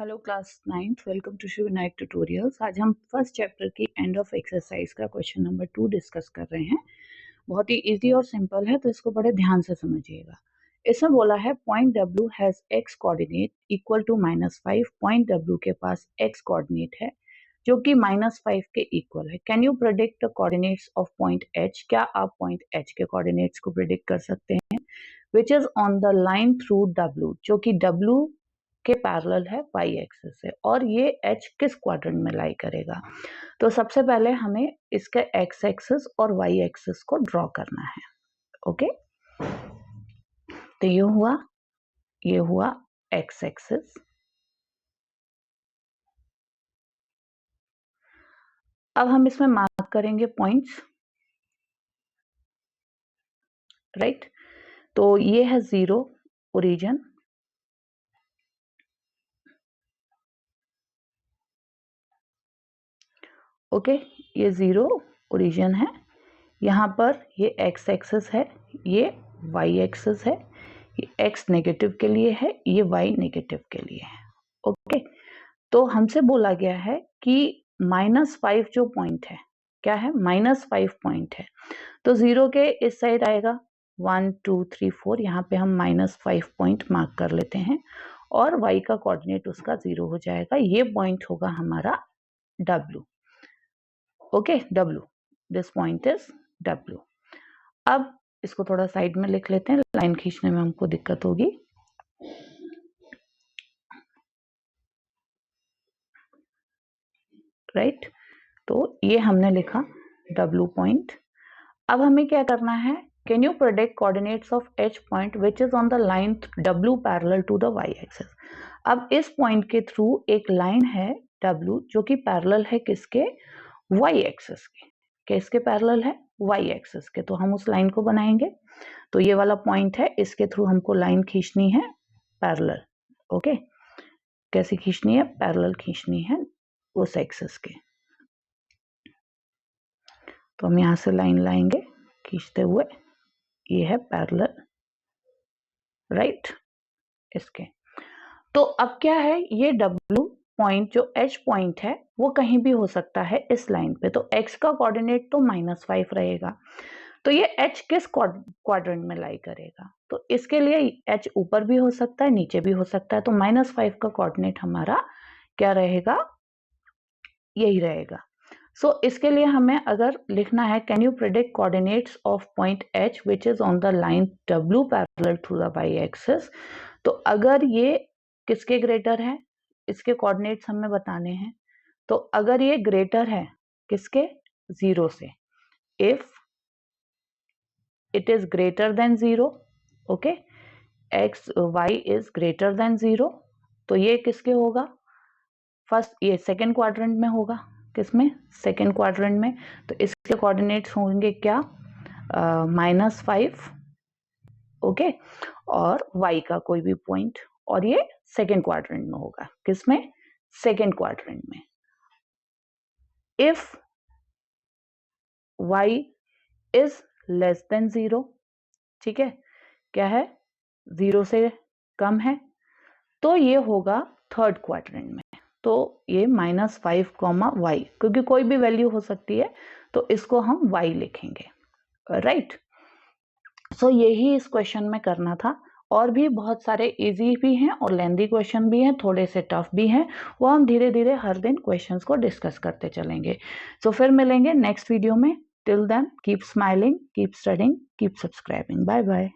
Hello class 9th, welcome to Shiv Vinayak tutorials. आज हम first chapter की एंड ऑफ एक्सरसाइज का क्वेश्चन नंबर 2 डिस्कस कर रहे हैं। बहुत ही इजी और सिंपल है, तो इसको बड़े ध्यान से समझिएगा। इसमें बोला है point W has x coordinate equal to -5। Point W के पास x कोऑर्डिनेट है जो कि -5 के इक्वल है। Can you predict the coordinates of point H? क्या आप पॉइंट H के कोऑर्डिनेट्स को प्रेडिक्ट कर सकते हैं? विच is on the line through W, जो कि W के पैरेलल है y एक्सिस से, और ये h किस क्वाड्रेंट में लाई करेगा? तो सबसे पहले हमें इसका x एक्सिस और y एक्सिस को ड्रॉ करना है। ओके, तो ये हुआ x एक्सिस। अब हम इसमें मार्क करेंगे पॉइंट्स, राइट। तो ये है 0 ओरिजिन, ओके, ये 0 ओरिजिन है। यहाँ पर ये x एक्सिस है, ये y एक्सिस है, ये x नेगेटिव के लिए है, ये y नेगेटिव के लिए है। ओके, तो हमसे बोला गया है कि -5 जो पॉइंट है, क्या है? -5 पॉइंट है, तो 0 के इस साइड आएगा 1 2 3 4। यहाँ पे हम -5 पॉइंट मार्क कर लेते हैं और y का कोऑर्डिनेट उसका 0 हो जाएगा। ये पॉइंट होगा हमारा W। Okay, W, this point is W। अब इसको थोड़ा साइड में लिख लेते हैं, लाइन खींचने में हमको दिक्कत होगी। राइट, तो ये हमने लिखा W पॉइंट। अब हमें क्या करना है? Can you predict coordinates of H point which is on the line W parallel to the y axis. अब इस पॉइंट के थ्रू एक लाइन है W जो कि पैरेलल है किसके? y एक्सिस के। किसके पैरेलल है? y एक्सिस के। तो हम उस लाइन को बनाएंगे। तो ये वाला पॉइंट है, इसके थ्रू हमको लाइन खींचनी है पैरेलल। ओके, कैसी खींचनी है? पैरेलल खींचनी है उस एक्सिस के। तो हम यहां से लाइन लाएंगे खींचते हुए, ये है पैरेलल, राइट, इसके। तो अब क्या है, ये W पॉइंट जो H पॉइंट है वो कहीं भी हो सकता है इस लाइन पे। तो x का कोऑर्डिनेट तो -5 रहेगा, तो ये H किस क्वाड्रेंट में लाई करेगा? तो इसके लिए H ऊपर भी हो सकता है, नीचे भी हो सकता है। तो -5 का कोऑर्डिनेट हमारा क्या रहेगा? यही रहेगा। सो इसके लिए हमें अगर लिखना है, can you predict coordinates of point H which is on the line W parallel to the y axis. तो अगर ये किसके ग्रेटर है, इसके कोऑर्डिनेट्स हमें बताने हैं। तो अगर ये ग्रेटर है किसके? 0 से, if it is greater than 0, okay, y is greater than 0, तो ये किसके होगा? फर्स्ट, ये सेकेंड क्वाड्रेंट में होगा। किसमें? सेकेंड क्वाड्रेंट में। तो इसके कोऑर्डिनेट्स होंगे क्या? -5, ओके, और y का कोई भी पॉइंट, और ये सेकेंड क्वाड्रेंट में होगा। किसमें? सेकेंड क्वाड्रेंट में। If y is less than 0, ठीक है, क्या है? 0 से कम है, तो ये होगा थर्ड क्वाड्रेंट में। तो ये -5, y, क्योंकि कोई भी वैल्यू हो सकती है, तो इसको हम y लिखेंगे, राइट। सो यही इस क्वेश्चन में करना था। और भी बहुत सारे इजी भी हैं और लेंदी क्वेश्चन भी हैं, थोड़े से टफ भी हैं, वो हम धीरे धीरे हर दिन क्वेश्चंस को डिस्कस करते चलेंगे। सो फिर मिलेंगे नेक्स्ट वीडियो में। Till then keep smiling, keep studying, keep subscribing. Bye bye.